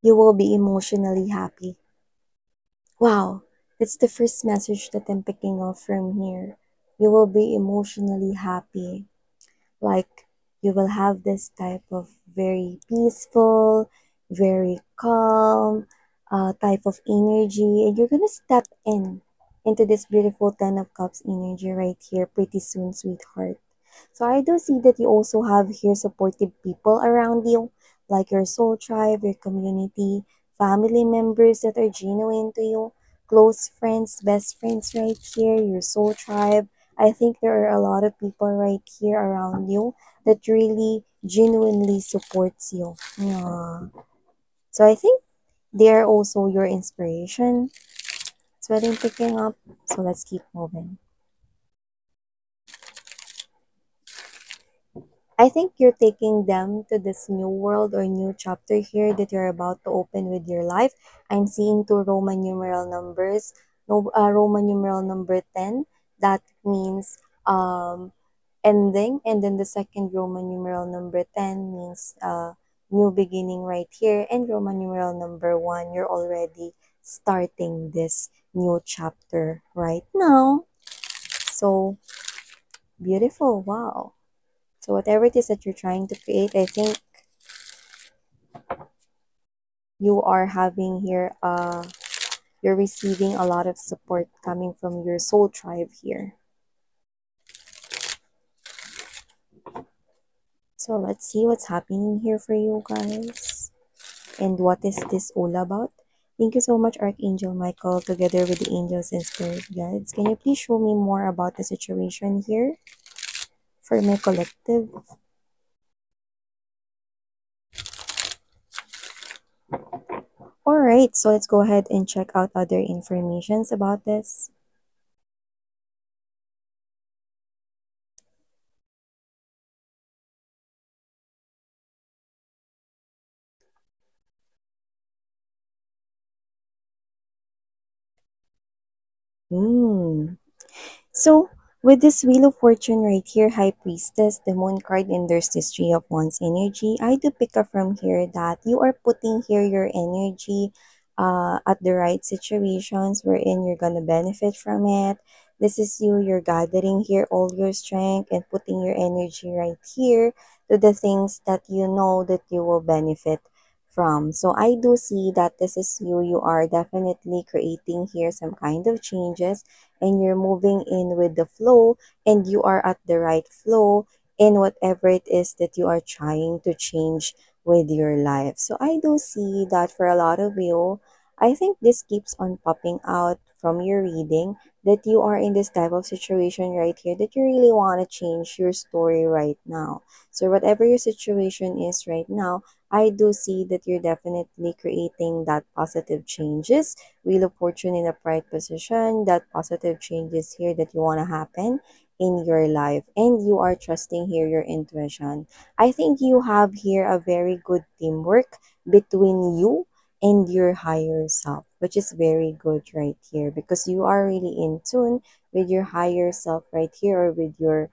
You will be emotionally happy. Wow, that's the first message that I'm picking up from here. You will be emotionally happy. Like you will have this type of very peaceful, very calm type of energy, and you're gonna step into this beautiful Ten of Cups energy right here pretty soon, sweetheart. So I do see that you also have here supportive people around you, like your soul tribe, your community, family members that are genuine to you, close friends, best friends right here, your soul tribe. I think there are a lot of people right here around you that really genuinely supports you. Yeah. So I think they're also your inspiration. That's what I'm picking up. So let's keep moving. I think you're taking them to this new world or new chapter here that you're about to open with your life. I'm seeing two Roman numeral numbers. No, Roman numeral number 10. That means ending. And then the second Roman numeral number 10 means new beginning right here. And Roman numeral number 1, you're already starting this new chapter right now. So beautiful. Wow. So whatever it is that you're trying to create, I think you are having here, you're receiving a lot of support coming from your soul tribe here. So let's see what's happening here for you guys. And what is this all about? Thank you so much, Archangel Michael, together with the angels and spirit guides. Can you please show me more about the situation here for my collective? Alright, so let's go ahead and check out other informations about this. Hmm. So, with this Wheel of Fortune right here, High Priestess, the Moon card, and there's this Three of Wands energy, I do pick up from here that you are putting here your energy at the right situations wherein you're gonna benefit from it. This is you're gathering here all your strength and putting your energy right here to the things that you know that you will benefit from. So I do see that this is you are definitely creating here some kind of changes and you're moving in with the flow and you are at the right flow in whatever it is that you are trying to change with your life. So I do see that for a lot of you, I think this keeps on popping out from your reading that you are in this type of situation right here that you really want to change your story right now. So whatever your situation is right now, I do see that you're definitely creating that positive changes. Wheel of Fortune in a right position, that positive changes here that you want to happen in your life. And you are trusting here your intuition. I think you have here a very good teamwork between you and your higher self, which is very good right here because you are really in tune with your higher self right here or with your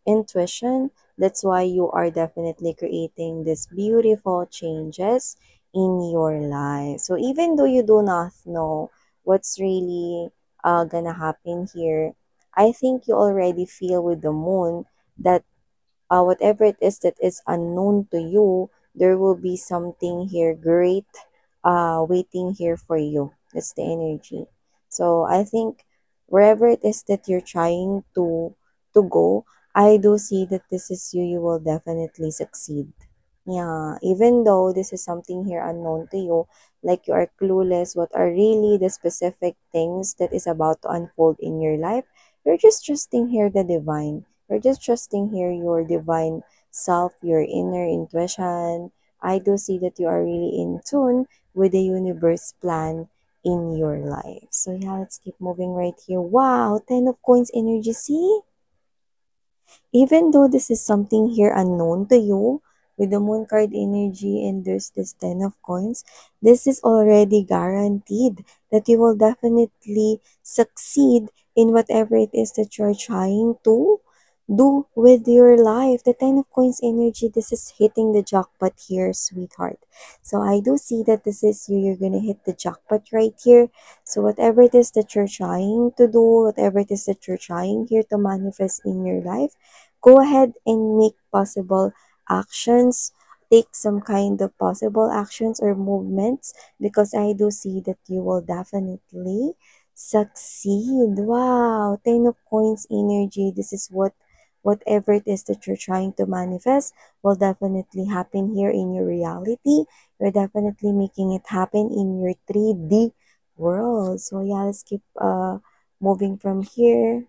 intuition. That's why you are definitely creating these beautiful changes in your life. So even though you do not know what's really gonna happen here, I think you already feel with the moon that whatever it is that is unknown to you, there will be something here great waiting here for you. That's the energy. So I think wherever it is that you're trying to go, I do see that this is you. You will definitely succeed. Yeah, even though this is something here unknown to you, like you are clueless what are really the specific things that is about to unfold in your life, you're just trusting here the divine. You're just trusting here your divine self, your inner intuition. I do see that you are really in tune with the universe plan in your life. So yeah, let's keep moving right here. Wow, 10 of coins energy. See? Even though this is something here unknown to you, with the moon card energy and there's this 10 of coins, this is already guaranteed that you will definitely succeed in whatever it is that you're trying to do with your life. The Ten of Coins energy, this is hitting the jackpot here, sweetheart. So I do see that this is you. You're gonna hit the jackpot right here. So whatever it is that you're trying to do, whatever it is that you're trying here to manifest in your life, go ahead and make possible actions. Take some kind of possible actions or movements, because I do see that you will definitely succeed. Wow, Ten of Coins energy. This is whatever it is that you're trying to manifest will definitely happen here in your reality. You're definitely making it happen in your 3D world. So yeah, let's keep moving from here.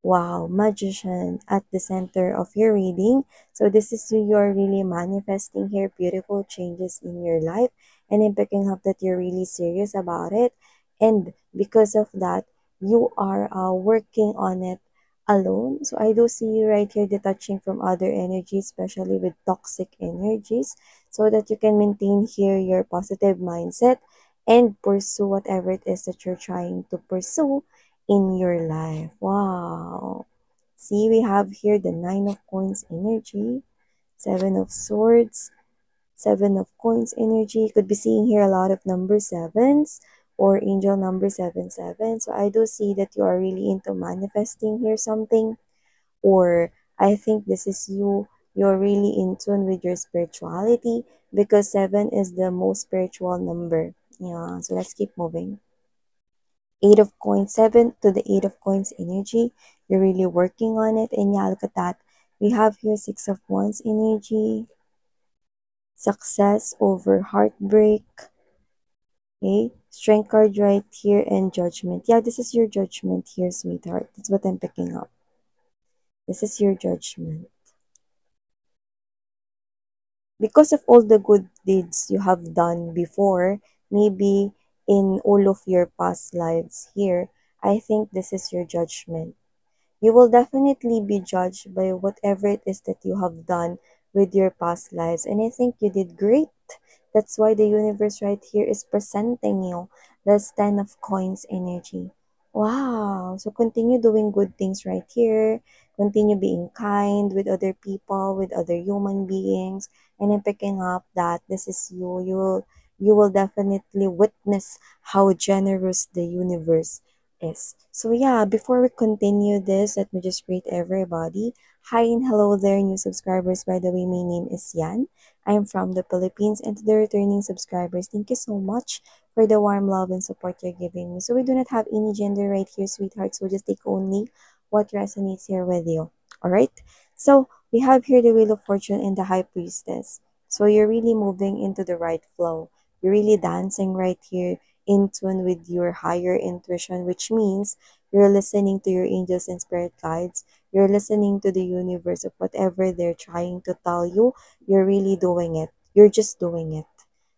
Wow, magician at the center of your reading. So this is who you're really manifesting here, beautiful changes in your life. And I'm picking up that you're really serious about it. And because of that, you are working on it alone. So I do see you right here detaching from other energies, especially with toxic energies, so that you can maintain here your positive mindset and pursue whatever it is that you're trying to pursue in your life. Wow. See, we have here the Nine of Coins energy, Seven of Swords, Seven of Coins energy. You could be seeing here a lot of number sevens or angel number 77. So I do see that you are really into manifesting here something, or I think this is you. You're really in tune with your spirituality, because seven is the most spiritual number. Yeah, so let's keep moving. Eight of Coins, seven to the Eight of Coins energy. You're really working on it. And yeah, look at that. We have here Six of Wands energy, success over heartbreak. Okay, strength card right here, and judgment. Yeah, this is your judgment here, sweetheart. That's what I'm picking up. This is your judgment. Because of all the good deeds you have done before, maybe in all of your past lives here, I think this is your judgment. You will definitely be judged by whatever it is that you have done with your past lives. And I think you did great. That's why the universe right here is presenting you this Ten of Coins energy. Wow. So continue doing good things right here. Continue being kind with other people, with other human beings. And I'm picking up that this is you. You will definitely witness how generous the universe is. So yeah, before we continue this, let me just greet everybody. Hi and hello there, new subscribers. By the way, my name is Yan. I'm from the Philippines, and to the returning subscribers, thank you so much for the warm love and support you're giving me. So we do not have any gender right here, sweethearts. So just take only what resonates here with you. Alright? So we have here the Wheel of Fortune and the High Priestess. So you're really moving into the right flow. You're really dancing right here in tune with your higher intuition, which means you're listening to your angels and spirit guides. You're listening to the universe of whatever they're trying to tell you. You're really doing it. You're just doing it.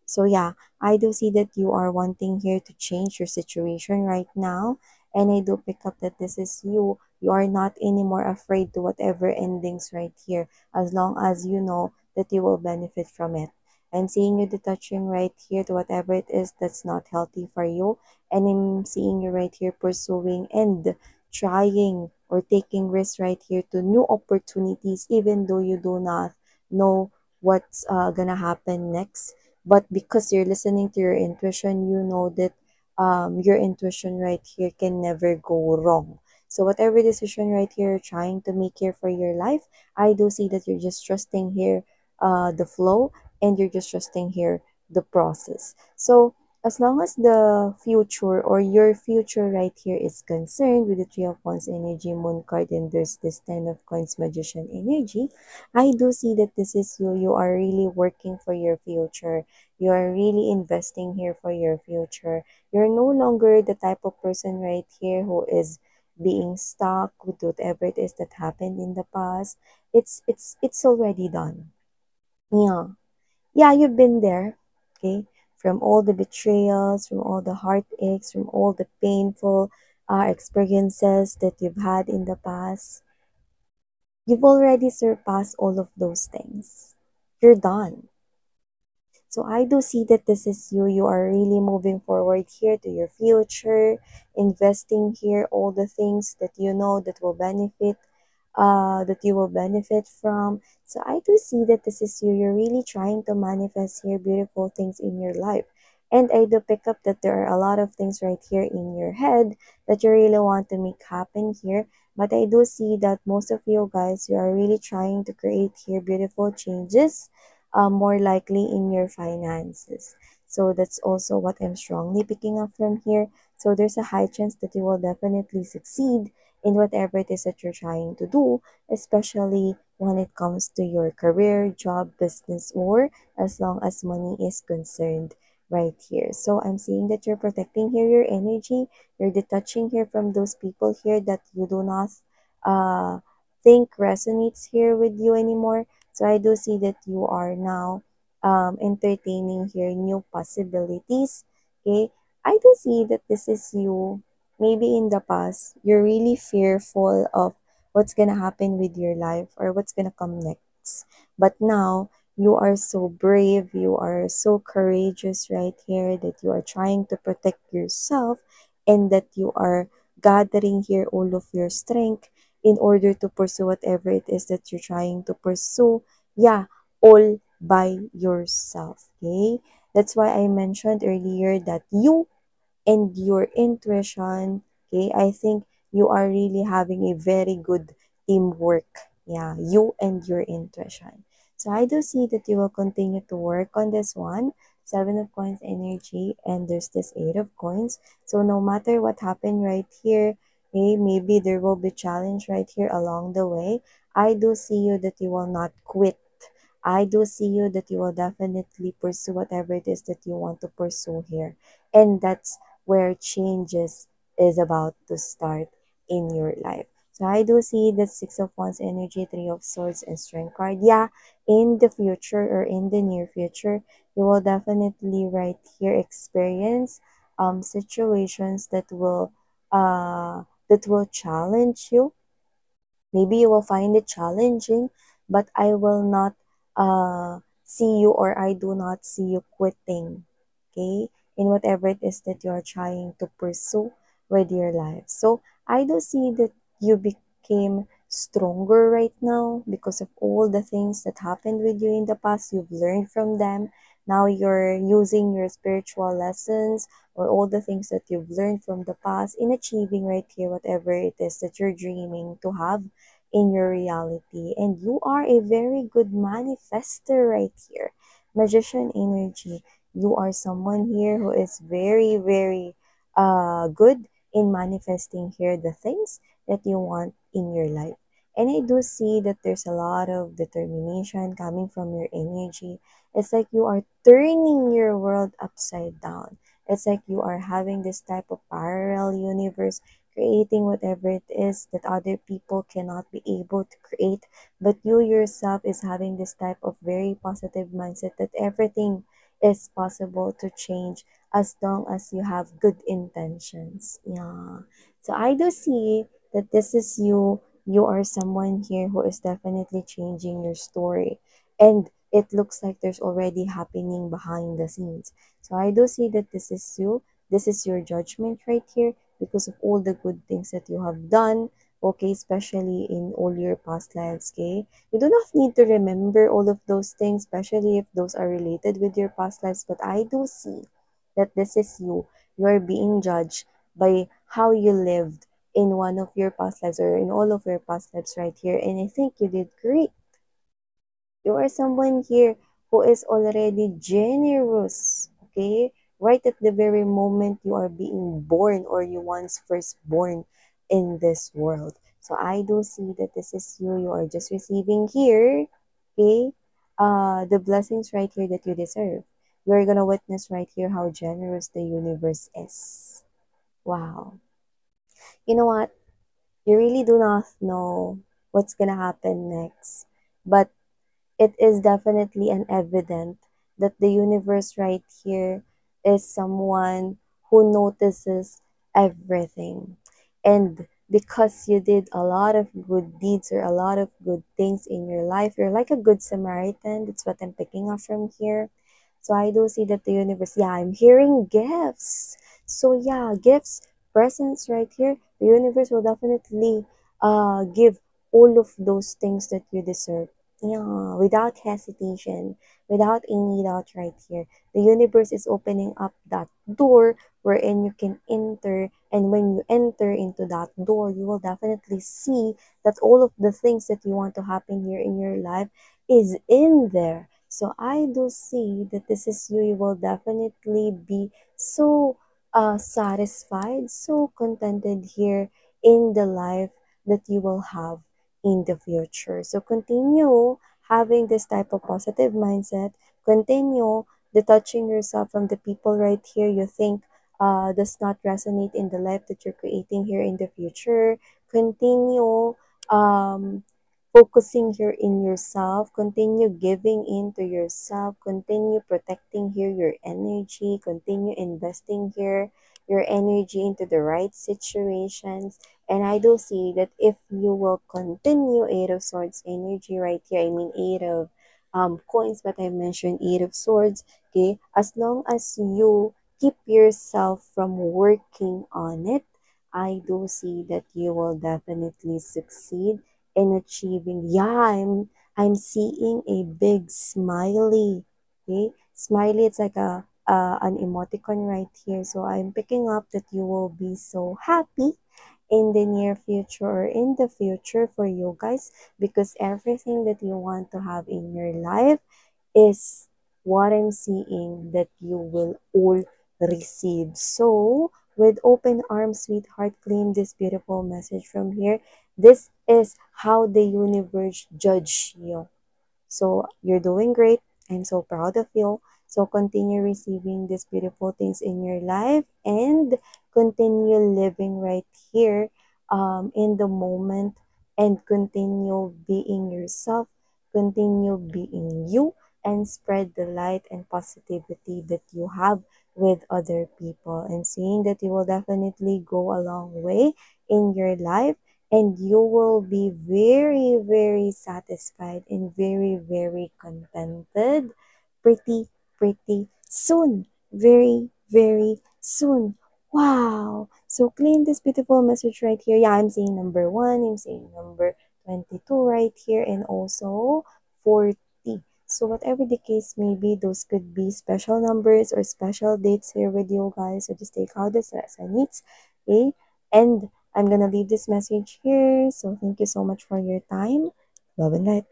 So yeah, I do see that you are wanting here to change your situation right now. And I do pick up that this is you. You are not anymore afraid to whatever endings right here, as long as you know that you will benefit from it. I'm seeing you detaching right here to whatever it is that's not healthy for you. And I'm seeing you right here pursuing and trying or taking risks right here to new opportunities, even though you do not know what's gonna happen next. But because you're listening to your intuition, you know that your intuition right here can never go wrong. So whatever decision right here you're trying to make here for your life, I do see that you're just trusting here the flow, and you're just trusting here the process. So as long as the future or your future right here is concerned with the Three of Wands energy, Moon card, and there's this Ten of Coins magician energy, I do see that this is you. You are really working for your future. You are really investing here for your future. You're no longer the type of person right here who is being stuck with whatever it is that happened in the past. It's already done. Yeah. Yeah, you've been there. Okay. From all the betrayals, from all the heartaches, from all the painful experiences that you've had in the past, you've already surpassed all of those things. You're done. So I do see that this is you. You are really moving forward here to your future, investing here all the things that you know that will benefit that you will benefit from. So I do see that this is you. You're really trying to manifest here beautiful things in your life. And I do pick up that there are a lot of things right here in your head that you really want to make happen here. But I do see that most of you guys, you are really trying to create here beautiful changes, more likely in your finances. So that's also what I'm strongly picking up from here. So there's a high chance that you will definitely succeed in whatever it is that you're trying to do, especially when it comes to your career, job, business, or as long as money is concerned right here. So I'm seeing that you're protecting here your energy. You're detaching here from those people here that you do not uh, think resonates here with you anymore. So I do see that you are now entertaining here new possibilities. Okay, I do see that this is you. Maybe in the past, you're really fearful of what's gonna happen with your life or what's gonna come next. But now, you are so brave, you are so courageous right here that you are trying to protect yourself and that you are gathering here all of your strength in order to pursue whatever it is that you're trying to pursue. Yeah, all by yourself. Okay? That's why I mentioned earlier that you and your intuition, okay, I think you are really having a very good teamwork. Yeah, you and your intuition. So I do see that you will continue to work on this one. Seven of coins energy, and there's this eight of coins. So no matter what happened right here, okay, maybe there will be challenge right here along the way. I do see you that you will not quit. I do see you that you will definitely pursue whatever it is that you want to pursue here. And that's where changes is about to start in your life. So I do see the Six of Wands energy, Three of Swords, and Strength card. Yeah, in the future or in the near future, you will definitely right here experience situations that will challenge you. Maybe you will find it challenging, but I will not see you, or I do not see you quitting, okay, in whatever it is that you are trying to pursue with your life. So I do see that you became stronger right now because of all the things that happened with you in the past. You've learned from them. Now you're using your spiritual lessons or all the things that you've learned from the past in achieving right here whatever it is that you're dreaming to have in your reality. And you are a very good manifester right here. Magician energy. You are someone here who is very, very good in manifesting here the things that you want in your life. And I do see that there's a lot of determination coming from your energy. It's like you are turning your world upside down. It's like you are having this type of parallel universe, creating whatever it is that other people cannot be able to create. But you yourself is having this type of very positive mindset that everything is possible to change as long as you have good intentions. Yeah. So I do see that this is you. You are someone here who is definitely changing your story. And it looks like there's already happening behind the scenes. So I do see that this is you. This is your judgment right here because of all the good things that you have done, okay, especially in all your past lives, okay? You do not need to remember all of those things, especially if those are related with your past lives, but I do see that this is you. You are being judged by how you lived in one of your past lives or in all of your past lives right here, and I think you did great. You are someone here who is already generous, okay? Right at the very moment you are being born or you once first born in this world. So I do see that this is you. You are just receiving here, okay? The blessings right here that you deserve. You're gonna witness right here how generous the universe is. Wow. You know what? You really do not know what's gonna happen next. But it is definitely an evident that the universe right here is someone who notices everything. And because you did a lot of good deeds or a lot of good things in your life, you're like a good Samaritan. That's what I'm picking up from here. So I do see that the universe, yeah, I'm hearing gifts. So yeah, gifts, presents right here. The universe will definitely give all of those things that you deserve. Yeah, without hesitation, without any doubt right here. The universe is opening up that door wherein you can enter, and when you enter into that door, you will definitely see that all of the things that you want to happen here in your life is in there. So I do see that this is you. You will definitely be so satisfied, so contented here in the life that you will have in the future. So continue having this type of positive mindset. Continue detaching yourself from the people right here you think does not resonate in the life that you're creating here in the future. Continue um, focusing here in yourself. Continue giving in to yourself. Continue protecting here your energy. Continue investing here your energy into the right situations. And I do see that if you will continue Eight of Swords energy right here, I mean Eight of coins, but I mentioned Eight of Swords, okay, as long as you keep yourself from working on it, I do see that you will definitely succeed in achieving. Yeah, I'm seeing a big smiley. Okay, smiley. It's like a an emoticon right here. So I'm picking up that you will be so happy in the near future or in the future for you guys, because everything that you want to have in your life is what I'm seeing that you will all receive. So, with open arms, sweetheart, claim this beautiful message from here. This is how the universe judge you. So you're doing great. I'm so proud of you. So continue receiving these beautiful things in your life and continue living right here in the moment, and continue being yourself, continue being you, and spread the light and positivity that you have with other people, and seeing that you will definitely go a long way in your life, and you will be very, very satisfied and very, very contented pretty, pretty soon. Very, very soon. Wow. So claim this beautiful message right here. Yeah, I'm saying number 1, I'm saying number 22 right here, and also 40. So whatever the case may be, those could be special numbers or special dates here with you guys. So just take how this resonates. Okay. And I'm gonna leave this message here. So thank you so much for your time. Love and light.